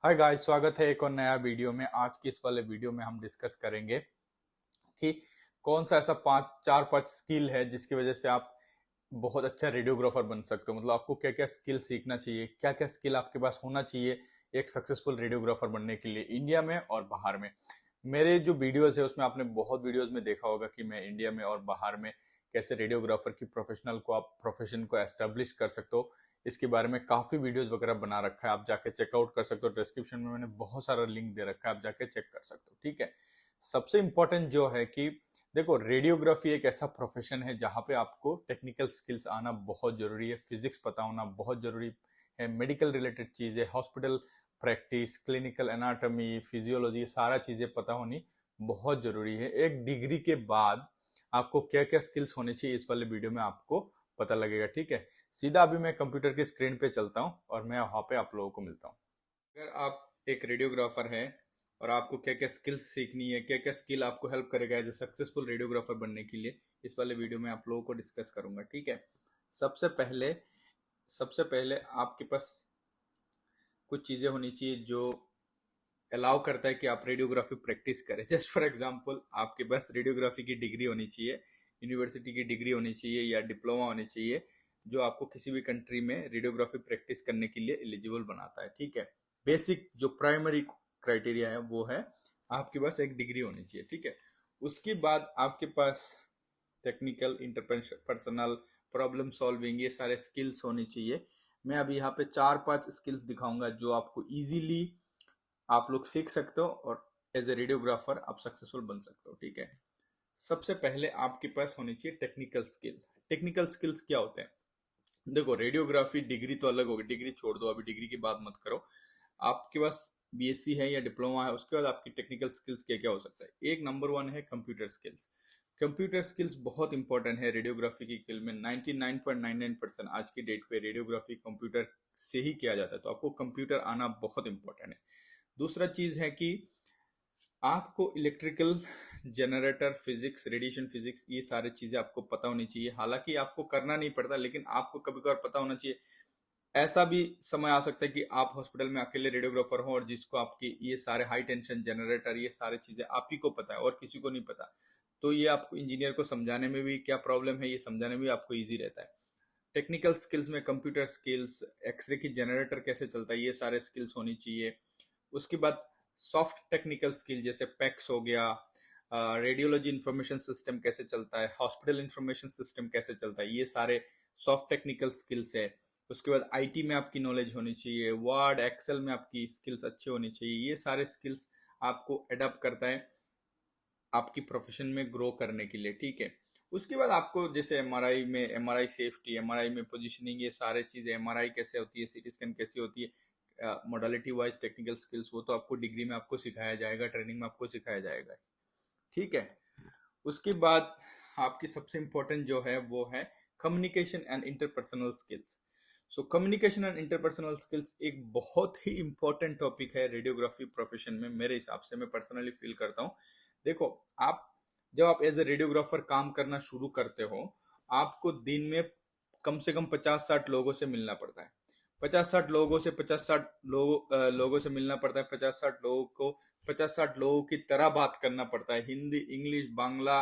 Hi guys, स्वागत है एक और नया वीडियो में। आज की इस वाले वीडियो में हम डिस्कस करेंगे कि कौन सा ऐसा चार पांच स्किल है जिसकी वजह से आप बहुत अच्छा रेडियोग्राफर बन सकते हो। मतलब आपको क्या क्या स्किल सीखना चाहिए, क्या क्या स्किल आपके पास होना चाहिए एक सक्सेसफुल रेडियोग्राफर बनने के लिए, इंडिया में और बाहर में। मेरे जो वीडियोस है उसमें आपने बहुत वीडियोस में देखा होगा कि मैं इंडिया में और बाहर में कैसे रेडियोग्राफर की प्रोफेशनल को आप प्रोफेशन को एस्टेब्लिश कर सकते हो। इसके बारे में काफी वीडियोस वगैरह बना रखा है, आप जाके चेकआउट कर सकते हो। डिस्क्रिप्शन में मैंने बहुत सारा लिंक दे रखा है, आप जाके चेक कर सकते हो। ठीक है, सबसे इंपॉर्टेंट जो है कि देखो, रेडियोग्राफी एक ऐसा प्रोफेशन है जहां पे आपको टेक्निकल स्किल्स आना बहुत जरूरी है, फिजिक्स पता होना बहुत जरूरी है, मेडिकल रिलेटेड चीजें, hospital practice, clinical anatomy, physiology, सारा चीजें पता होनी बहुत जरूरी है। एक डिग्री के बाद आपको क्या क्या स्किल्स होने चाहिए इस वाले वीडियो में आपको पता लगेगा। ठीक है, सीधा अभी मैं कंप्यूटर की स्क्रीन पे चलता हूँ और मैं वहां पे आप लोगों को मिलता हूँ। अगर आप एक रेडियोग्राफर हैं और आपको क्या क्या स्किल्स सीखनी है, क्या क्या स्किल आपको हेल्प करेगा एज ए सक्सेसफुल रेडियोग्राफर बनने के लिए, इस वाले वीडियो में आप लोगों को डिस्कस करूंगा। ठीक है, सबसे पहले सबसे पहले आपके पास कुछ चीजें होनी चाहिए जो अलाउ करता है कि आप रेडियोग्राफी प्रैक्टिस करें। जस्ट फॉर एग्जांपल, आपके पास रेडियोग्राफी की डिग्री होनी चाहिए, यूनिवर्सिटी की डिग्री होनी चाहिए या डिप्लोमा होनी चाहिए, जो आपको किसी भी कंट्री में रेडियोग्राफी प्रैक्टिस करने के लिए एलिजिबल बनाता है। ठीक है, बेसिक जो प्राइमरी क्राइटेरिया है वो है आपके पास एक डिग्री होनी चाहिए। ठीक है, उसके बाद आपके पास टेक्निकल, इंटरपर्सनल, प्रॉब्लम सॉल्विंग, ये सारे स्किल्स होनी चाहिए। मैं अभी यहाँ पे चार पांच स्किल्स दिखाऊंगा जो आपको इजीली आप लोग सीख सकते हो और एज ए रेडियोग्राफर आप सक्सेसफुल बन सकते हो। ठीक है, सबसे पहले आपके पास होनी चाहिए टेक्निकल स्किल। टेक्निकल स्किल्स क्या होते हैं? देखो, रेडियोग्राफी डिग्री तो अलग होगी, डिग्री छोड़ दो, अभी डिग्री की बात मत करो। आपके पास बीएससी है या डिप्लोमा है, उसके बाद आपकी टेक्निकल स्किल्स क्या क्या हो सकता है? एक नंबर वन है कंप्यूटर स्किल्स। कंप्यूटर स्किल्स बहुत इंपॉर्टेंट है रेडियोग्राफी की फील्ड में। 99.99% आज की डेट पे रेडियोग्राफी कंप्यूटर से ही किया जाता है, तो आपको कंप्यूटर आना बहुत इंपॉर्टेंट है। दूसरा चीज है कि आपको electrical, generator, physics, radiation physics, ये सारी चीजें आपको पता होनी चाहिए। हालांकि आपको करना नहीं पड़ता, लेकिन आपको कभी कभार पता होना चाहिए। ऐसा भी समय आ सकता है कि आप हॉस्पिटल में अकेले रेडियोग्राफर हो और जिसको आपकी ये सारे हाई टेंशन जनरेटर, ये सारी चीजें आप ही को पता है और किसी को नहीं पता, तो ये आपको इंजीनियर को समझाने में भी क्या प्रॉब्लम है, ये समझाने में भी आपको ईजी रहता है। टेक्निकल स्किल्स में कंप्यूटर स्किल्स, एक्सरे की जनरेटर कैसे चलता है, ये सारे स्किल्स होनी चाहिए। उसके बाद सॉफ्ट टेक्निकल स्किल जैसे पैक्स हो गया, रेडियोलॉजी इंफॉर्मेशन सिस्टम कैसे चलता है, हॉस्पिटल इंफॉर्मेशन सिस्टम कैसे चलता है, ये सारे सॉफ्ट टेक्निकल स्किल्स है। उसके बाद आईटी में आपकी नॉलेज होनी चाहिए, वर्ड एक्सेल में आपकी स्किल्स अच्छी होनी चाहिए। ये सारे स्किल्स आपको अडॉप्ट करता है आपकी प्रोफेशन में ग्रो करने के लिए। ठीक है, उसके बाद आपको जैसे एमआरआई में एमआरआई सेफ्टी, एमआरआई में पोजीशनिंग, ये सारे चीजें, एमआरआई कैसे होती है, सीटी स्कैन कैसी होती है, मोडालिटी वाइज टेक्निकल स्किल्स, वो तो आपको डिग्री में आपको सिखाया जाएगा, ट्रेनिंग में आपको सिखाया जाएगा। ठीक है, उसके बाद आपकी सबसे इंपॉर्टेंट जो है वो है communication and interpersonal skills. So communication and interpersonal skills एक बहुत ही इंपॉर्टेंट टॉपिक है रेडियोग्राफी प्रोफेशन में, मेरे हिसाब से, मैं पर्सनली फील करता हूँ। देखो, आप जब आप एज ए रेडियोग्राफर काम करना शुरू करते हो, आपको दिन में कम से कम 50-60 लोगों से मिलना पड़ता है। 50-60 लोगों से 50-60 लोगों से मिलना पड़ता है। 50-60 लोगों को 50-60 लोगों की तरह बात करना पड़ता है। हिंदी, इंग्लिश, बांग्ला,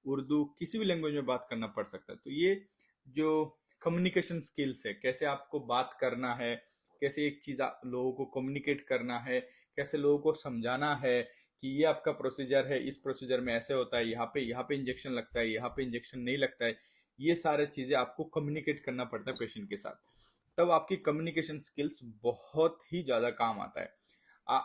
उर्दू, किसी भी लैंग्वेज में बात करना पड़ सकता है। तो ये जो कम्युनिकेशन स्किल्स है, कैसे आपको बात करना है, कैसे एक चीज लोगों को कम्युनिकेट करना है, कैसे लोगों को समझाना है कि ये आपका प्रोसीजर है, इस प्रोसीजर में ऐसे होता है, यहाँ पे इंजेक्शन लगता है, यहाँ पे इंजेक्शन नहीं लगता है, ये सारे चीजें आपको कम्युनिकेट करना पड़ता है पेशेंट के साथ। तब आपकी कम्युनिकेशन स्किल्स बहुत ही ज्यादा काम आता है। आ,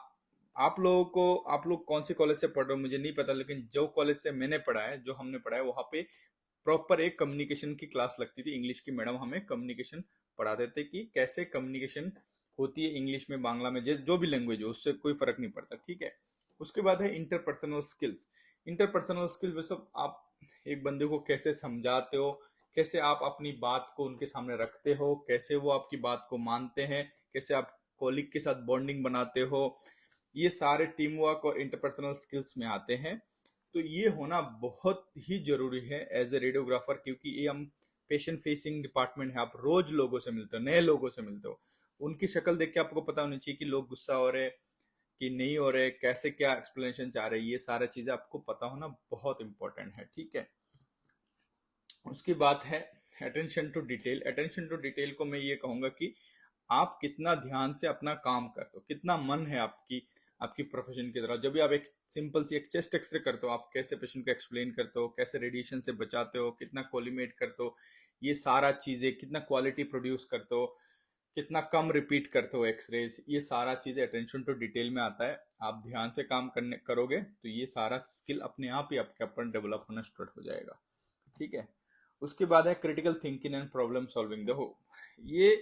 आप लोग कौन से कॉलेज से पढ़ रहे हो मुझे नहीं पता, लेकिन जो कॉलेज से मैंने पढ़ा है, जो हमने पढ़ा है, वहां पे प्रॉपर एक कम्युनिकेशन की क्लास लगती थी। इंग्लिश की मैडम हमें कम्युनिकेशन पढ़ाते थे कि कैसे कम्युनिकेशन होती है इंग्लिश में, बांग्ला में, जो भी लैंग्वेज हो, उससे कोई फर्क नहीं पड़ता। ठीक है, उसके बाद है इंटरपर्सनल स्किल्स। इंटरपर्सनल स्किल्स में सब आप एक बंदे को कैसे समझाते हो, कैसे आप अपनी बात को उनके सामने रखते हो, कैसे वो आपकी बात को मानते हैं, कैसे आप कॉलिग के साथ बॉन्डिंग बनाते हो, ये सारे टीम वर्क और इंटरपर्सनल स्किल्स में आते हैं। तो ये होना बहुत ही जरूरी है एज ए रेडियोग्राफर, क्योंकि ये हम पेशेंट फेसिंग डिपार्टमेंट है, आप रोज लोगों से मिलते हो, नए लोगों से मिलते हो। उनकी शक्ल देख के आपको पता होनी चाहिए कि लोग गुस्सा हो रहे कि नहीं हो रहे, कैसे क्या एक्सप्लेनेशन चाह रहे, ये सारा चीजें आपको पता होना बहुत इंपॉर्टेंट है, ठीक है। उसकी बात है attention to detail. Attention to detail को मैं ये कहूंगा कि आप कितना ध्यान से अपना काम करते हो, कितना मन है आपकी आपकी प्रोफेशन की तरह। जब भी आप एक सिंपल सी एक चेस्ट एक्सरे करते हो, आप कैसे पेशेंट को एक्सप्लेन करते हो, कैसे रेडिएशन से बचाते हो, कितना कोलिमेट करते हो, ये सारा चीजें, कितना क्वालिटी प्रोड्यूस करते हो, कितना कम रिपीट करते हो एक्सरेज, ये सारा चीजें अटेंशन टू डिटेल में आता है। आप ध्यान से काम करने करोगे तो ये सारा स्किल अपने आप ही आपके ऊपर डेवलप होना स्टार्ट हो जाएगा, ठीक है। उसके बाद है critical thinking and problem solving. देखो ये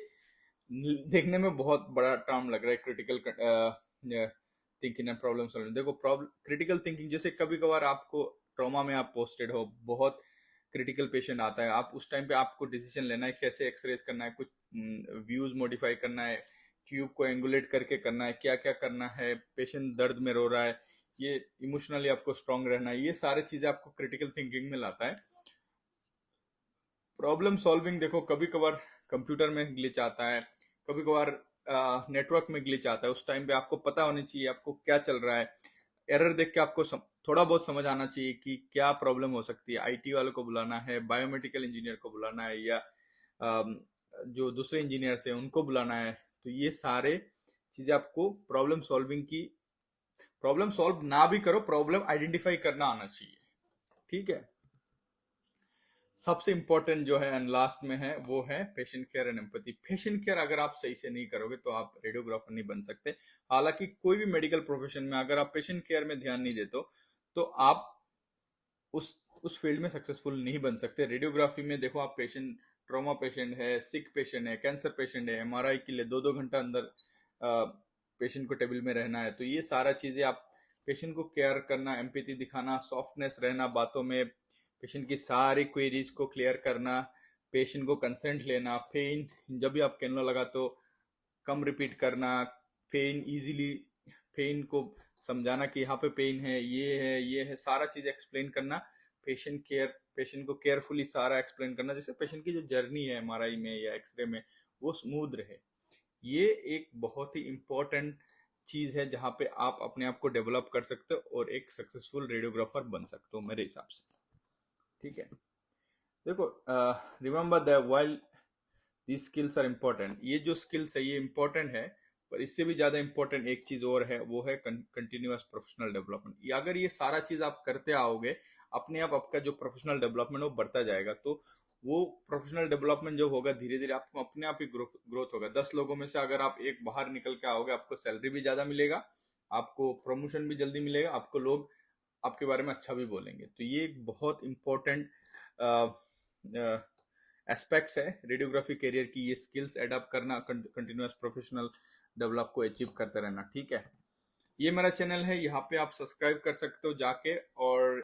देखने में बहुत बड़ा टर्म लग रहा है, critical thinking and problem solving. देखो क्रिटिकल थिंकिंग, जैसे कभी कभार आपको ट्रॉमा में आप पोस्टेड हो, बहुत क्रिटिकल पेशेंट आता है, आप उस टाइम पे आपको डिसीजन लेना है कैसे एक्सरेज करना है, कुछ व्यूज मॉडिफाई करना है, ट्यूब को एंगुलेट करके करना है, क्या क्या करना है, पेशेंट दर्द में रो रहा है, ये इमोशनली आपको स्ट्रांग रहना है, ये सारी चीजें आपको क्रिटिकल थिंकिंग में लाता है। प्रॉब्लम सॉल्विंग, देखो कभी कभार कंप्यूटर में ग्लिच आता है, कभी कभार नेटवर्क में ग्लिच आता है, उस टाइम पे आपको पता होनी चाहिए आपको क्या चल रहा है। एरर देख के आपको थोड़ा बहुत समझ आना चाहिए कि क्या प्रॉब्लम हो सकती है। आईटी वालों को बुलाना है, बायोमेडिकल इंजीनियर को बुलाना है, या जो दूसरे इंजीनियर्स हैं उनको बुलाना है। तो ये सारे चीजें आपको प्रॉब्लम सॉल्विंग की, प्रॉब्लम सॉल्व ना भी करो, प्रॉब्लम आइडेंटिफाई करना आना चाहिए, ठीक है। सबसे इंपॉर्टेंट जो है एंड लास्ट में है वो है patient care and empathy. Patient care अगर आप सही से नहीं करोगे तो आप रेडियोग्राफर नहीं बन सकते। हालांकि कोई भी मेडिकल प्रोफेशन में अगर आप पेशेंट केयर में ध्यान नहीं देते तो आप उस फील्ड में सक्सेसफुल नहीं बन सकते। रेडियोग्राफी में देखो, आप पेशेंट, ट्रॉमा पेशेंट है, सिक पेशेंट है, कैंसर पेशेंट है, एमआरआई के लिए 2-2 घंटा अंदर पेशेंट को टेबल में रहना है। तो ये सारा चीजें आप पेशेंट को केयर करना, एम्पैथी दिखाना, सॉफ्टनेस रहना बातों में, पेशेंट की सारी क्वेरीज को क्लियर करना, पेशेंट को कंसेंट लेना, पेन जब भी आप कैनुला लगा तो कम रिपीट करना, पेन इजीली, पेन को समझाना कि यहाँ पे पेन है, ये है, सारा चीज एक्सप्लेन करना, पेशेंट केयर, पेशेंट को केयरफुली सारा एक्सप्लेन करना, जैसे पेशेंट की जो जर्नी है एमआरआई में या एक्सरे में वो स्मूथ रहे। ये एक बहुत ही इंपॉर्टेंट चीज है जहां पे आप अपने आप को डेवलप कर सकते हो और एक सक्सेसफुल रेडियोग्राफर बन सकते हो मेरे हिसाब से, ठीक है। देखो remember that while these skills are important, ये जो स्किल्स है ये इम्पोर्टेंट है, पर इससे भी ज्यादा इम्पोर्टेंट एक चीज और है, वो है कंटिन्यूअस प्रोफेशनल डेवलपमेंट। अगर ये सारा चीज आप करते आओगे, अपने आप आपका जो प्रोफेशनल डेवलपमेंट वो बढ़ता जाएगा। तो वो प्रोफेशनल डेवलपमेंट जो होगा धीरे धीरे आपको अपने आप ही ग्रोथ होगा। 10 लोगों में से अगर आप एक बाहर निकल के आओगे, आपको सैलरी भी ज्यादा मिलेगा, आपको प्रमोशन भी जल्दी मिलेगा, आपको लोग आपके बारे में अच्छा भी बोलेंगे। तो ये एक बहुत इंपॉर्टेंट एस्पेक्ट्स है रेडियोग्राफी करियर की, ये स्किल्स एडप्ट करना, कंटिन्यूअस प्रोफेशनल डेवलप को अचीव करते रहना, ठीक है। ये मेरा चैनल है, यहाँ पे आप सब्सक्राइब कर सकते हो जाके, और